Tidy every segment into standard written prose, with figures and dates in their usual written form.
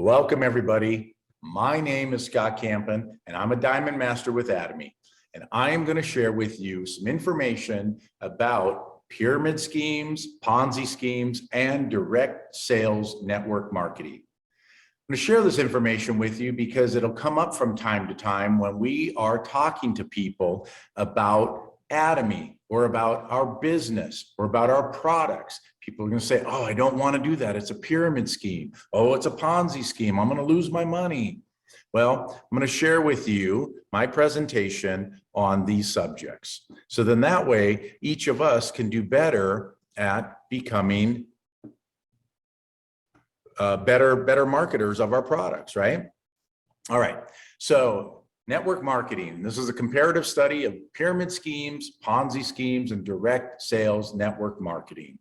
Welcome, everybody. My name is Scott Campen, and I'm a Diamond Master with Atomy. And I am going to share with you some information about pyramid schemes, Ponzi schemes, and direct sales network marketing. I'm going to share this information with you because it'll come up from time to time when we are talking to people about Atomy or about our business or about our products. People are going to say, oh, I don't want to do that. It's a pyramid scheme. Oh, it's a Ponzi scheme. I'm going to lose my money. Well, I'm going to share with you my presentation on these subjects. So then that way, each of us can do better at becoming better marketers of our products, right? All right. So network marketing. This is a comparative study of pyramid schemes, Ponzi schemes, and direct sales network marketing.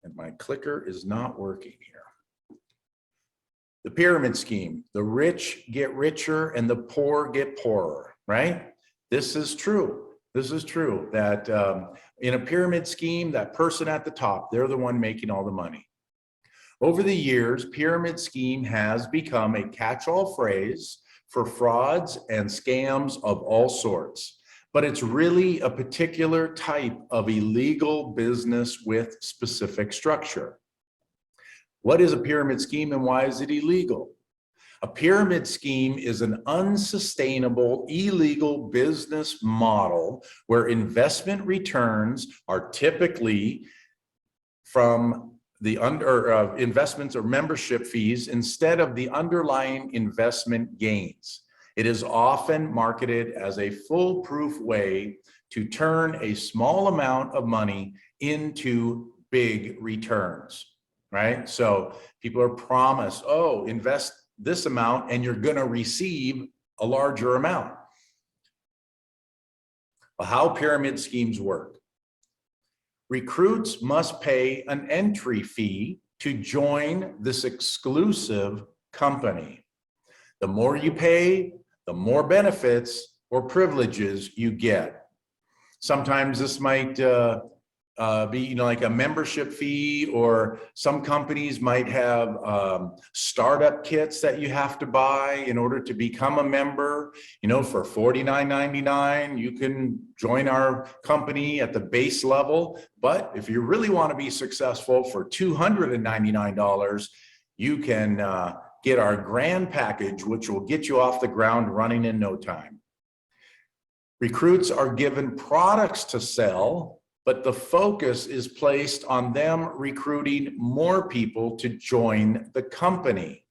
And my clicker is not working here. The pyramid scheme, the rich get richer and the poor get poorer, right? This is true. This is true that in a pyramid scheme, that person at the top, they're the one making all the money. Over the years, pyramid scheme has become a catch-all phrase for frauds and scams of all sorts. But it's really a particular type of illegal business with specific structure. What is a pyramid scheme and why is it illegal? A pyramid scheme is an unsustainable, illegal business model where investment returns are typically from the investments or membership fees instead of the underlying investment gains. It is often marketed as a foolproof way to turn a small amount of money into big returns, right? So people are promised, oh, invest this amount and you're going to receive a larger amount. Well, how pyramid schemes work. Recruits must pay an entry fee to join this exclusive company. The more you pay, the more benefits or privileges you get. Sometimes this might be, like a membership fee, or some companies might have startup kits that you have to buy in order to become a member. For $49.99, you can join our company at the base level. But if you really want to be successful, for $299, you can get our grand package, which will get you off the ground running in no time. Recruits are given products to sell, but the focus is placed on them recruiting more people to join the company.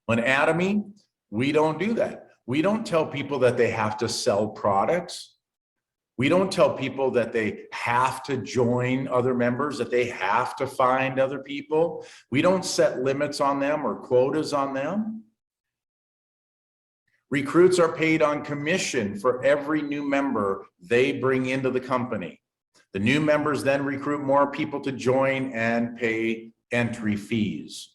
On Atomy, we don't do that. We don't tell people that they have to sell products. We don't tell people that they have to join other members, that they have to find other people. We don't set limits on them or quotas on them. Recruits are paid on commission for every new member they bring into the company. The new members then recruit more people to join and pay entry fees.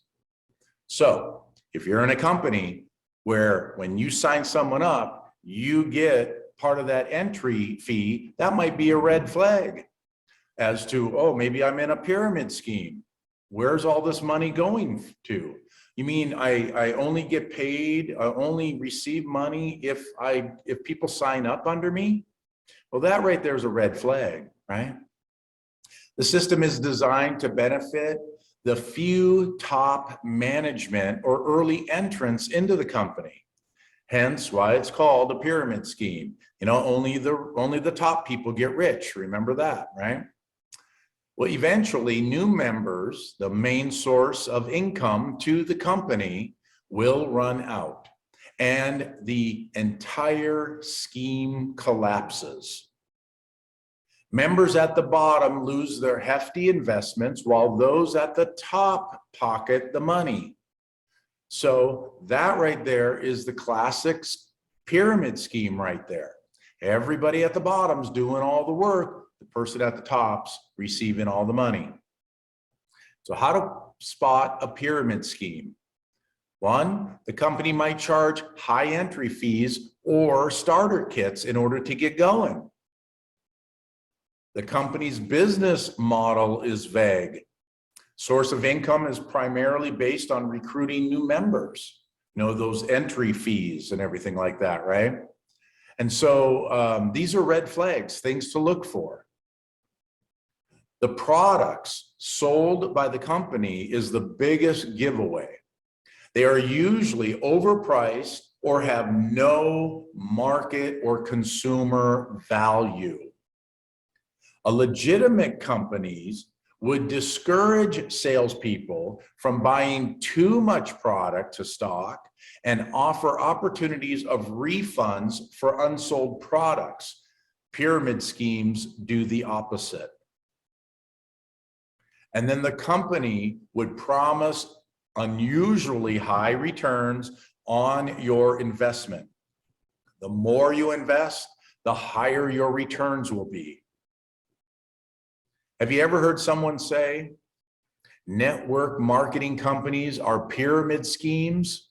So if you're in a company where when you sign someone up, you get part of that entry fee, that might be a red flag as to, oh, maybe I'm in a pyramid scheme. Where's all this money going to? You mean I only get paid, I only receive money if people sign up under me? Well, that right there is a red flag, right? The system is designed to benefit the few top management or early entrants into the company. Hence why it's called a pyramid scheme. Only the top people get rich. Remember that, right? Well, eventually new members, the main source of income to the company, will run out and the entire scheme collapses. Members at the bottom lose their hefty investments while those at the top pocket the money. So that right there is the classic pyramid scheme right there. Everybody at the bottom's doing all the work, the person at the top's receiving all the money. So how to spot a pyramid scheme? One, the company might charge high entry fees or starter kits in order to get going. The company's business model is vague. Source of income is primarily based on recruiting new members, those entry fees and everything like that, right? And so these are red flags, things to look for. The products sold by the company is the biggest giveaway. They are usually overpriced or have no market or consumer value. A legitimate companies would discourage salespeople from buying too much product to stock and offer opportunities of refunds for unsold products. Pyramid schemes do the opposite. And then the company would promise unusually high returns on your investment. The more you invest, the higher your returns will be. Have you ever heard someone say, network marketing companies are pyramid schemes?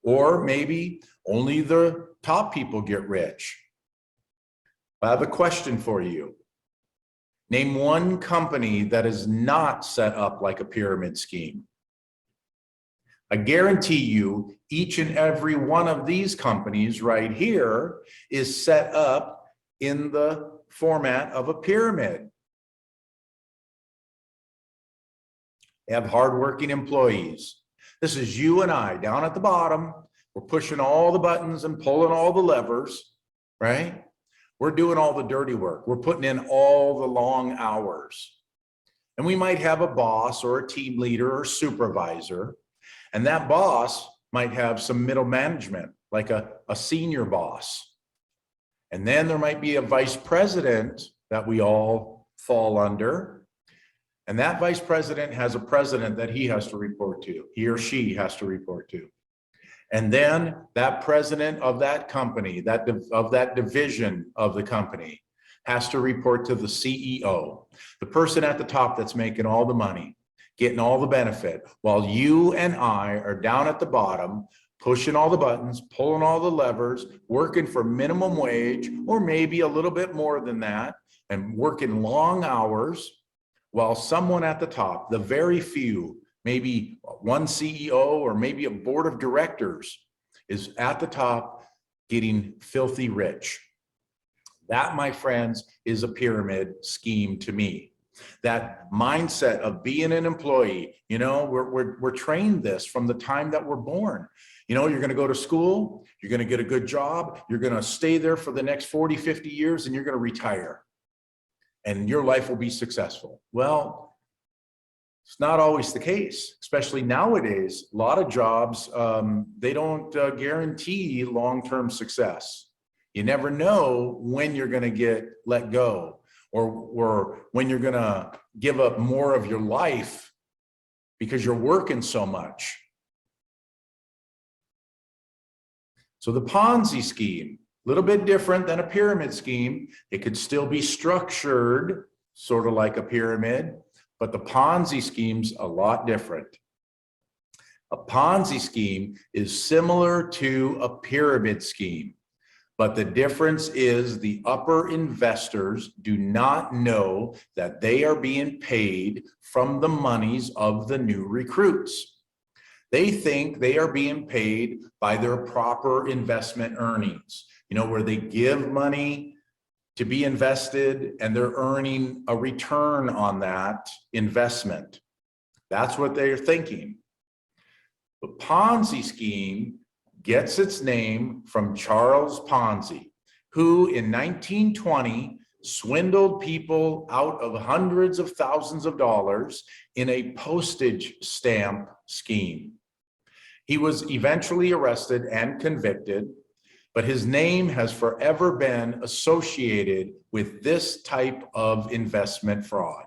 Or maybe only the top people get rich? I have a question for you. Name one company that is not set up like a pyramid scheme. I guarantee you each and every one of these companies right here is set up in the format of a pyramid. They have hardworking employees. This is you and I down at the bottom. We're pushing all the buttons and pulling all the levers, right? We're doing all the dirty work. We're putting in all the long hours. And we might have a boss or a team leader or supervisor. And that boss might have some middle management, like a senior boss. And then there might be a vice president that we all fall under. And that vice president has a president that he has to report to, he or she has to report to. And then that president of that company, of that division of the company, has to report to the CEO, the person at the top that's making all the money, getting all the benefit, while you and I are down at the bottom, pushing all the buttons, pulling all the levers, working for minimum wage, or maybe a little bit more than that, and working long hours, while someone at the top, the very few, maybe one CEO or maybe a board of directors, is at the top getting filthy rich. That, my friends, is a pyramid scheme to me. That mindset of being an employee, we're trained this from the time that we're born. You're going to go to school, you're going to get a good job, you're going to stay there for the next 40, 50 years, and you're going to retire. And your life will be successful. Well, it's not always the case, especially nowadays. A lot of jobs, they don't guarantee long-term success. You never know when you're going to get let go, or when you're going to give up more of your life because you're working so much. So the Ponzi scheme, a little bit different than a pyramid scheme. It could still be structured sort of like a pyramid, but the Ponzi scheme's a lot different. A Ponzi scheme is similar to a pyramid scheme, but the difference is the upper investors do not know that they are being paid from the monies of the new recruits. They think they are being paid by their proper investment earnings, where they give money to be invested and they're earning a return on that investment. That's what they're thinking. The Ponzi scheme gets its name from Charles Ponzi, who in 1920 swindled people out of hundreds of thousands of dollars in a postage stamp scheme. He was eventually arrested and convicted, but his name has forever been associated with this type of investment fraud.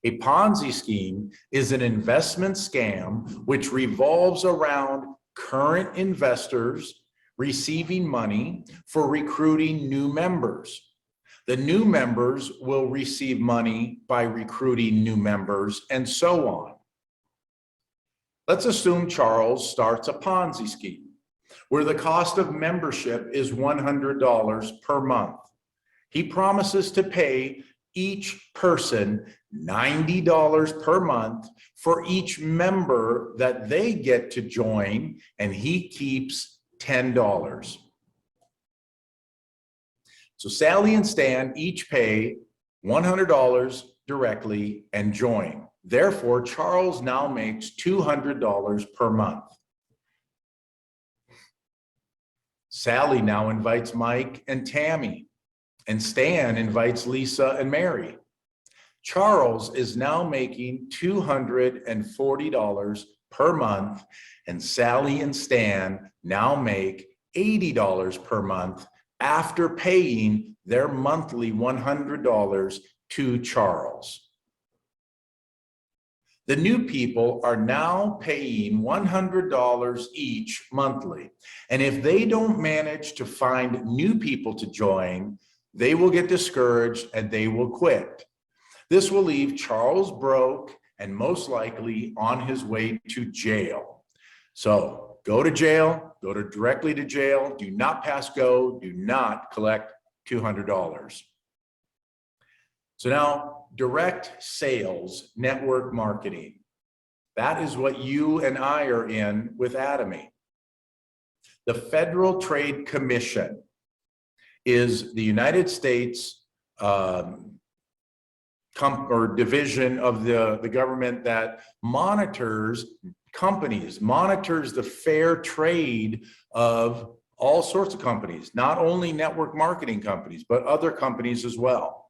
A Ponzi scheme is an investment scam which revolves around current investors receiving money for recruiting new members. The new members will receive money by recruiting new members, and so on. Let's assume Charles starts a Ponzi scheme where the cost of membership is $100 per month. He promises to pay each person $90 per month for each member that they get to join, and he keeps $10. So Sally and Stan each pay $100 directly and join. Therefore, Charles now makes $200 per month. Sally now invites Mike and Tammy, and Stan invites Lisa and Mary. Charles is now making $240 per month, and Sally and Stan now make $80 per month after paying their monthly $100 to Charles. The new people are now paying $100 each monthly. And if they don't manage to find new people to join, they will get discouraged and they will quit. This will leave Charles broke and most likely on his way to jail. So go to jail, go directly to jail, do not pass go, do not collect $200. So now, direct sales network marketing. That is what you and I are in with Atomy. The Federal Trade Commission is the United States division of the government that monitors companies, monitors the fair trade of all sorts of companies, not only network marketing companies, but other companies as well.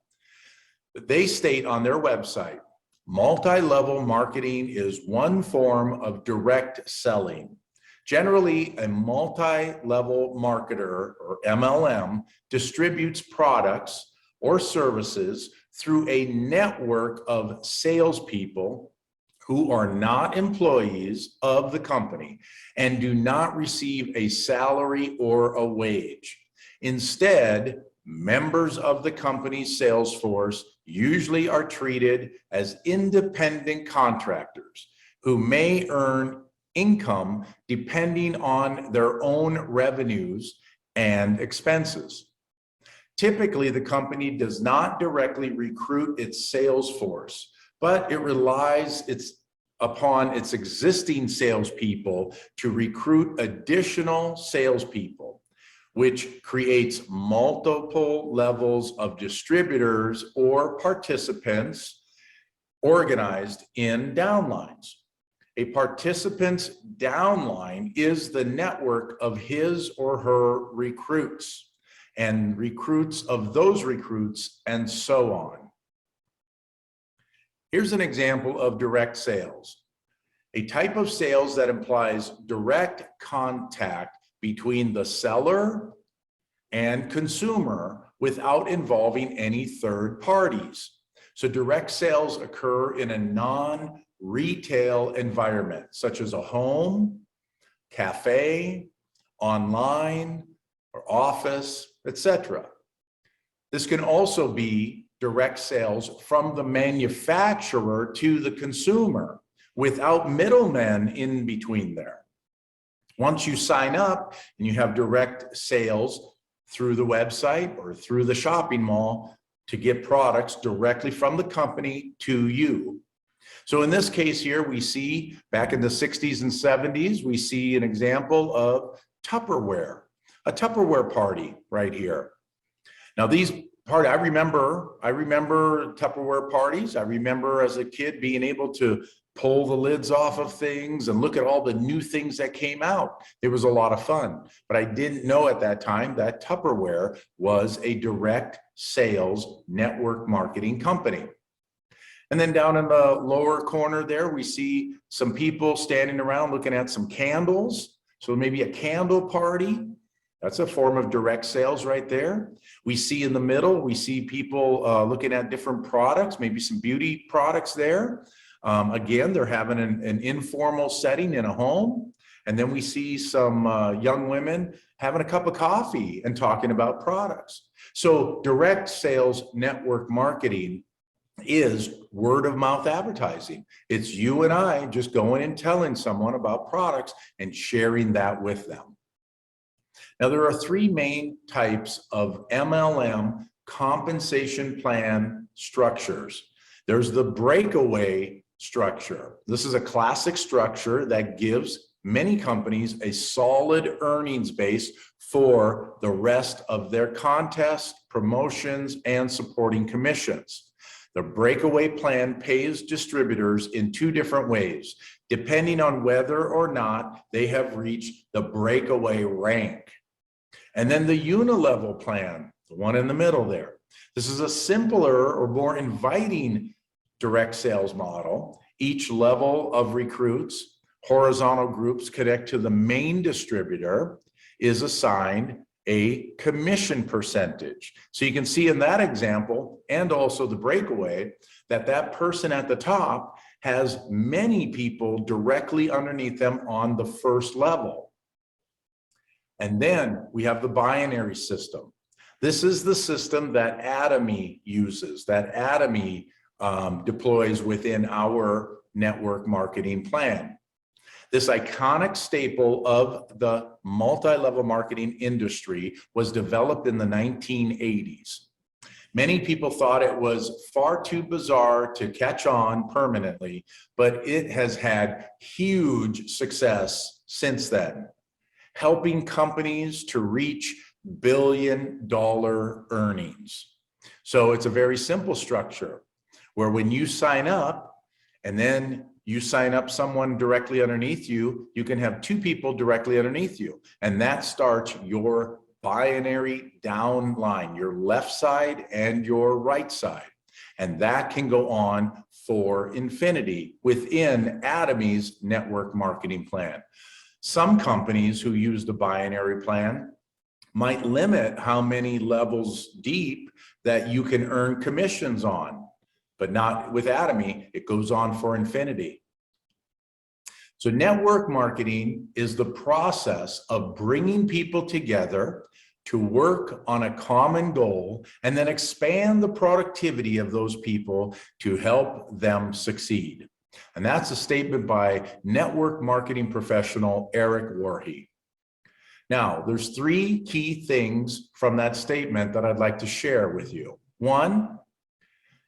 They state on their website, multi-level marketing is one form of direct selling. Generally, a multi-level marketer, or MLM, distributes products or services through a network of salespeople who are not employees of the company and do not receive a salary or a wage. Instead, members of the company's sales force usually are treated as independent contractors who may earn income depending on their own revenues and expenses. Typically, the company does not directly recruit its sales force, but it relies upon its existing salespeople to recruit additional salespeople, which creates multiple levels of distributors or participants organized in downlines. A participant's downline is the network of his or her recruits and recruits of those recruits, and so on. Here's an example of direct sales, a type of sales that implies direct contact between the seller and consumer without involving any third parties. So direct sales occur in a non-retail environment, such as a home, cafe, online, or office, etc. This can also be direct sales from the manufacturer to the consumer without middlemen in between there. Once you sign up and you have direct sales through the website or through the shopping mall to get products directly from the company to you. So in this case here, we see back in the 60s and 70s, we see an example of Tupperware, a Tupperware party right here. Now these parties, I remember Tupperware parties. I remember as a kid being able to pull the lids off of things and look at all the new things that came out. It was a lot of fun, but I didn't know at that time that Tupperware was a direct sales network marketing company. And then down in the lower corner there, we see some people standing around looking at some candles. So maybe a candle party. That's a form of direct sales right there. We see in the middle, we see people looking at different products, maybe some beauty products there. Again, they're having an informal setting in a home. And then we see some young women having a cup of coffee and talking about products. So direct sales network marketing is word of mouth advertising. It's you and I just going and telling someone about products and sharing that with them. Now, there are three main types of MLM compensation plan structures. There's the breakaway structure. This is a classic structure that gives many companies a solid earnings base for the rest of their contests, promotions, and supporting commissions. The breakaway plan pays distributors in two different ways, depending on whether or not they have reached the breakaway rank. And then the unilevel plan, the one in the middle there. This is a simpler or more inviting direct sales model. Each level of recruits, horizontal groups connect to the main distributor, is assigned a commission percentage. So you can see in that example, and also the breakaway, that that person at the top has many people directly underneath them on the first level. And then we have the binary system. This is the system that Atomy uses, that Atomy deploys within our network marketing plan. This iconic staple of the multi-level marketing industry was developed in the 1980s. Many people thought it was far too bizarre to catch on permanently, but it has had huge success since then, helping companies to reach billion-dollar earnings. So it's a very simple structure where when you sign up and then you sign up someone directly underneath you, you can have two people directly underneath you. And that starts your binary downline, your left side and your right side. And that can go on for infinity within Atomy's network marketing plan. Some companies who use the binary plan might limit how many levels deep that you can earn commissions on. But not with Atomy, it goes on for infinity. So network marketing is the process of bringing people together to work on a common goal and then expand the productivity of those people to help them succeed. And that's a statement by network marketing professional Eric Warhe. Now, there's three key things from that statement that I'd like to share with you. One,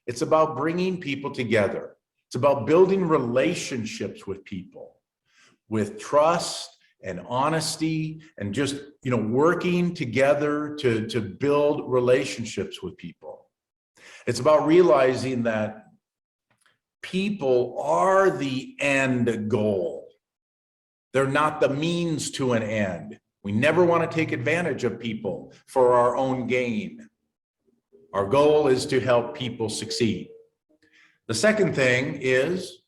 it's about bringing people together. It's about building relationships with people, with trust and honesty, and just working together to build relationships with people. It's about realizing that people are the end goal. They're not the means to an end. We never want to take advantage of people for our own gain. Our goal is to help people succeed. The second thing is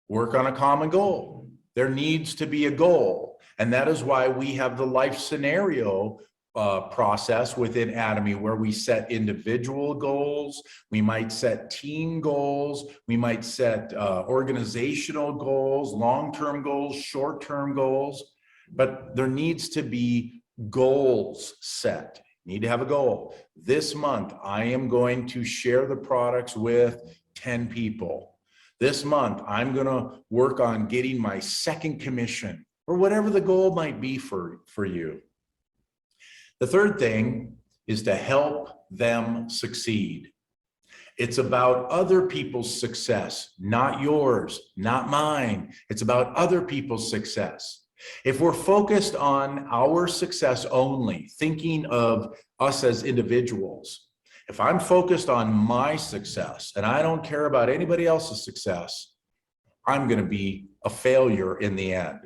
work on a common goal. There needs to be a goal. And that is why we have the life scenario process within Atomy, where we set individual goals, we might set team goals, we might set organizational goals, long-term goals, short-term goals, but there needs to be goals set. You need to have a goal. This month, I am going to share the products with 10 people. This month, I'm going to work on getting my second commission, or whatever the goal might be for you. The third thing is to help them succeed. It's about other people's success, not yours, not mine. It's about other people's success. If we're focused on our success only, thinking of us as individuals, if I'm focused on my success and I don't care about anybody else's success, I'm going to be a failure in the end.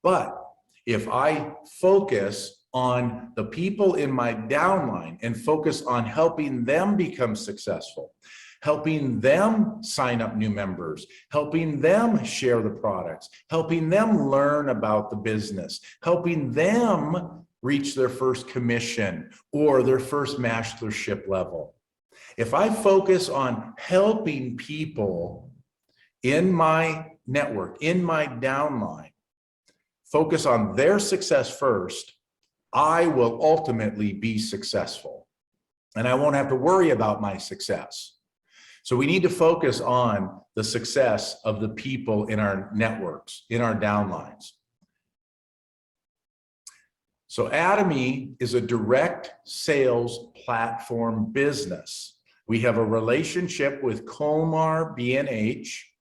But if I focus on the people in my downline and focus on helping them become successful, helping them sign up new members, helping them share the products, helping them learn about the business, helping them reach their first commission or their first mastership level. If I focus on helping people in my network, in my downline, focus on their success first, I will ultimately be successful. And I won't have to worry about my success. So we need to focus on the success of the people in our networks, in our downlines. So Atomy is a direct sales platform business. We have a relationship with Colmar B&H.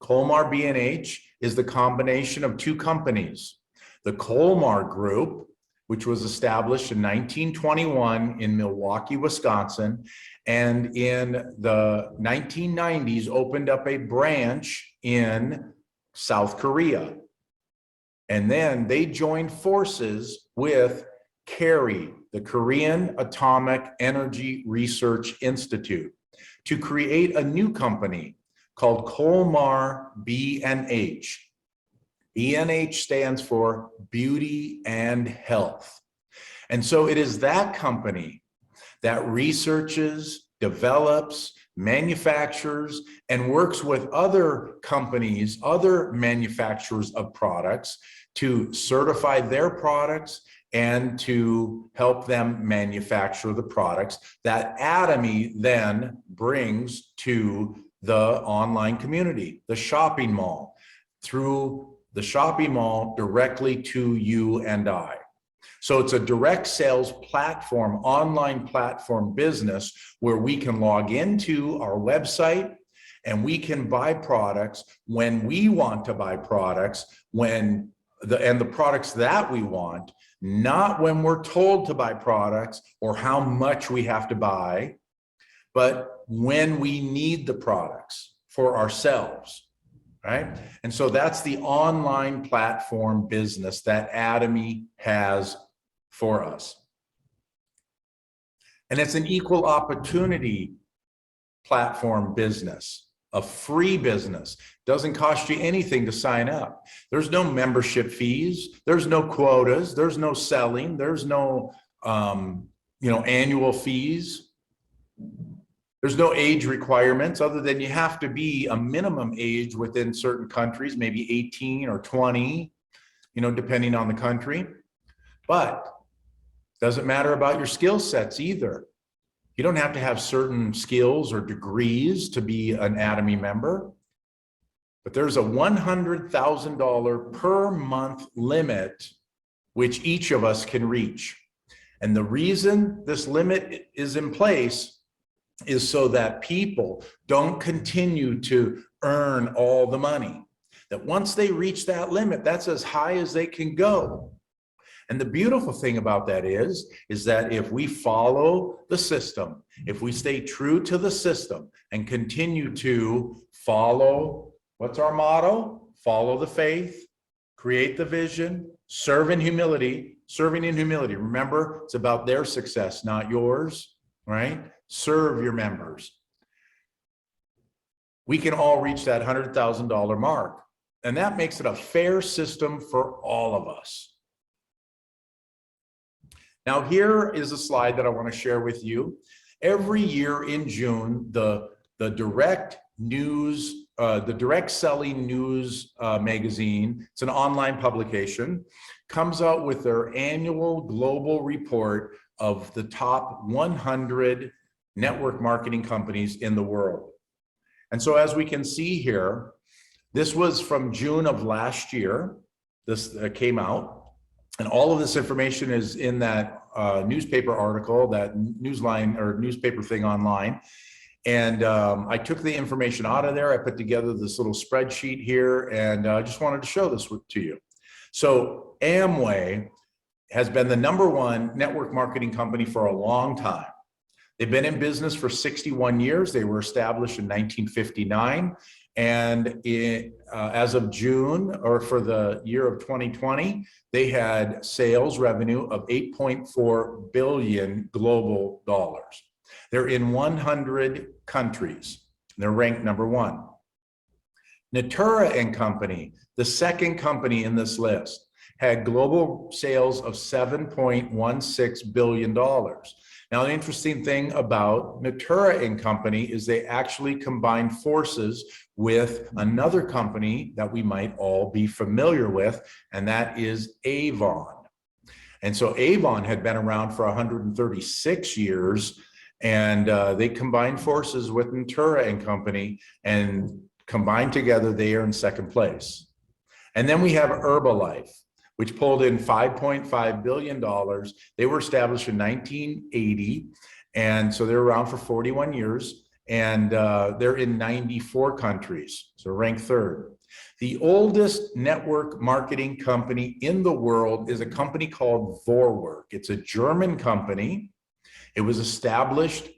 Colmar B&H is the combination of two companies. The Colmar Group, which was established in 1921 in Milwaukee, Wisconsin, and in the 1990s opened up a branch in South Korea. And then they joined forces with KARI, the Korean Atomic Energy Research Institute, to create a new company called Colmar B&H. B&H stands for Beauty and Health. And so it is that company that researches, develops, manufactures, and works with other companies, other manufacturers of products to certify their products and to help them manufacture the products that Atomy then brings to the online community, the shopping mall, through the shopping mall directly to you and I. So it's a direct sales platform, online platform business where we can log into our website and we can buy products when we want to buy products, and the products that we want, not when we're told to buy products or how much we have to buy, but when we need the products for ourselves, right? And so that's the online platform business that Atomy has for us. And it's an equal opportunity platform business, a free business. Doesn't cost you anything to sign up. There's no membership fees. There's no quotas. There's no selling. There's no annual fees. There's no age requirements other than you have to be a minimum age within certain countries, maybe 18 or 20, depending on the country. But doesn't matter about your skill sets either. You don't have to have certain skills or degrees to be an Atomy member. But there's a $100,000 per month limit which each of us can reach. And the reason this limit is in place is so that people don't continue to earn all the money. That once they reach that limit, that's as high as they can go. And the beautiful thing about that is that if we follow the system, if we stay true to the system and continue to follow, what's our motto? Follow the faith, create the vision, serve in humility, serving in humility. Remember, it's about their success, not yours, right? Serve your members. We can all reach that $100,000 mark. And that makes it a fair system for all of us. Now, here is a slide that I want to share with you. Every year in June, the direct selling news magazine, it's an online publication, comes out with their annual global report of the top 100 network marketing companies in the world. And so as we can see here, this was from June of last year. This came out. And all of this information is in that newspaper article, that newsline or newspaper thing online. And I took the information out of there. I put together this little spreadsheet here, and I just wanted to show this to you. So Amway has been the #1 network marketing company for a long time. They've been in business for 61 years. They were established in 1959. And as of June, or for the year of 2020, they had sales revenue of $8.4 billion global dollars. They're in 100 countries. They're ranked #1. Natura & Company, the second company in this list, had global sales of $7.16 billion. Now, the interesting thing about Natura & Company is they actually combined forces with another company that we might all be familiar with, and that is Avon. And so Avon had been around for 136 years, and they combined forces with Natura & Company, and combined together, they are in second place. And then we have Herbalife, which pulled in $5.5 billion. They were established in 1980, And so they're around for 41 years, and they're in 94 countries, so ranked third. The oldest network marketing company in the world is a company called Vorwerk. It's a German company. It was established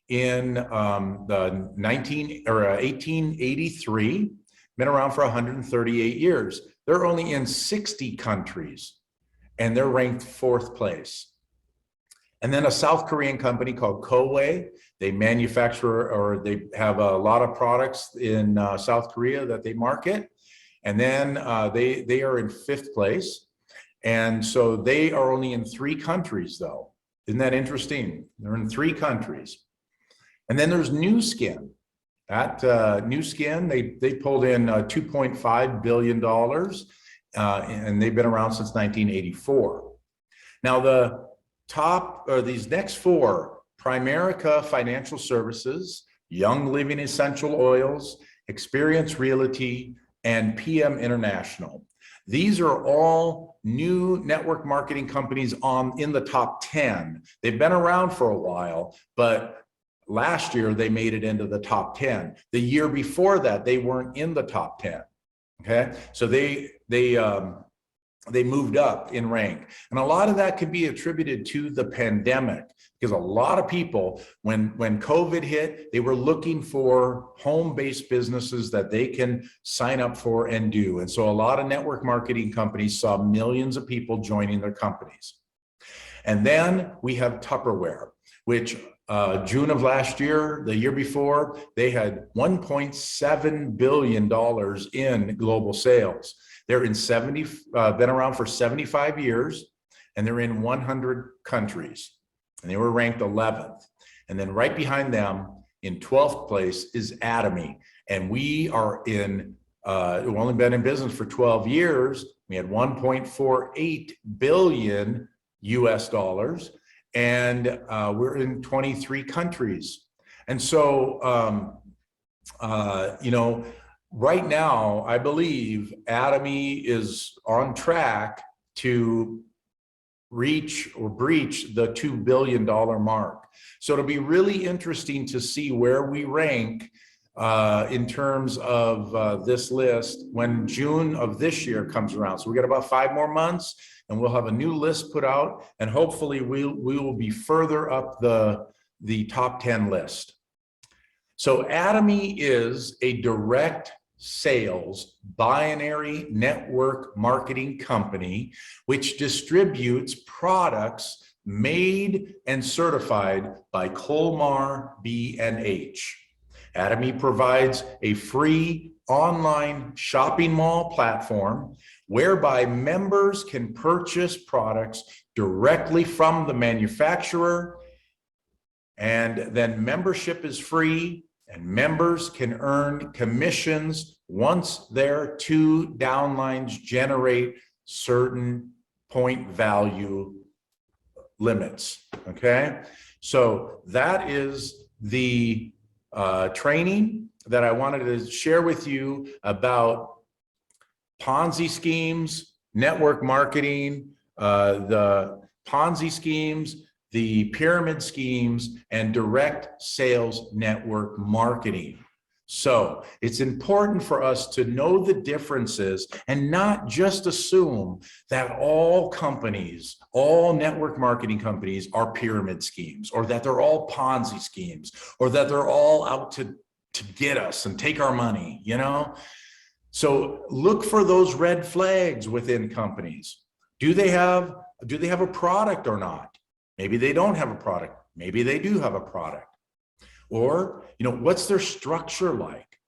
in the 1883, been around for 138 years. They're only in 60 countries, and they're ranked fourth place. And then a South Korean company called Kowei. They manufacture, or they have a lot of products in South Korea that they market. And then they are in fifth place. And so they are only in 3 countries though. Isn't that interesting? They're in 3 countries. And then there's Nu Skin. That Nu Skin, they pulled in $2.5 billion, and they've been around since 1984. Now the top, or these next 4, Primerica Financial Services, Young Living Essential Oils, Experience Realty, and PM International. These are all new network marketing companies in the top 10. They've been around for a while, but last year they made it into the top 10. The year before that, they weren't in the top 10. Okay, so they moved up in rank. And a lot of that could be attributed to the pandemic, because a lot of people, when COVID hit, they were looking for home-based businesses that they can sign up for and do. And so a lot of network marketing companies saw millions of people joining their companies. And then we have Tupperware, which June of last year, the year before, they had $1.7 billion in global sales. They're in been around for 75 years, and they're in 100 countries, and they were ranked 11th. And then right behind them in 12th place is Atomy. And we are we've only been in business for 12 years. We had 1.48 billion US dollars, and we're in 23 countries. And so, right now, I believe Atomy is on track to reach or breach the $2 billion mark. So it'll be really interesting to see where we rank in terms of this list when June of this year comes around. So we got about 5 more months, and we'll have a new list put out, and hopefully we will be further up the top 10 list. So Atomy is a direct sales binary network marketing company which distributes products made and certified by Colmar B&H. Atomy provides a free online shopping mall platform whereby members can purchase products directly from the manufacturer, and then membership is free, and members can earn commissions once their 2 downlines generate certain point value limits. Okay, so that is the training that I wanted to share with you about Ponzi schemes, network marketing, the Ponzi schemes, the pyramid schemes, and direct sales network marketing. So it's important for us to know the differences and not just assume that all companies, all network marketing companies are pyramid schemes, or that they're all Ponzi schemes, or that they're all out to get us and take our money, you know? So look for those red flags within companies. Do they have a product or not? Maybe they don't have a product. Maybe they do have a product. Or, what's their structure like?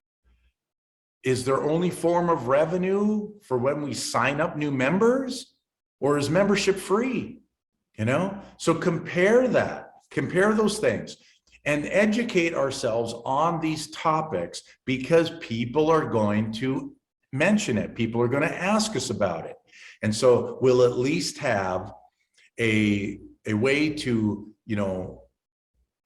Is their only form of revenue for when we sign up new members? Or is membership free? So compare those things and educate ourselves on these topics, because people are going to mention it. People are going to ask us about it. And so we'll at least have a way to,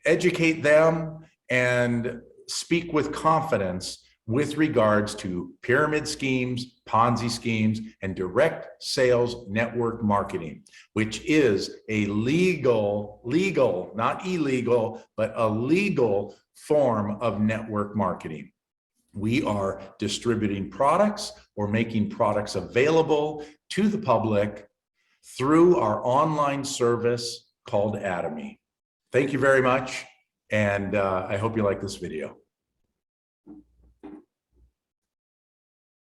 educate them and speak with confidence with regards to pyramid schemes, Ponzi schemes, and direct sales network marketing, which is a legal, not illegal, but a legal form of network marketing. We are distributing products or making products available to the public through our online service called Atomy. Thank you very much, and I hope you like this video.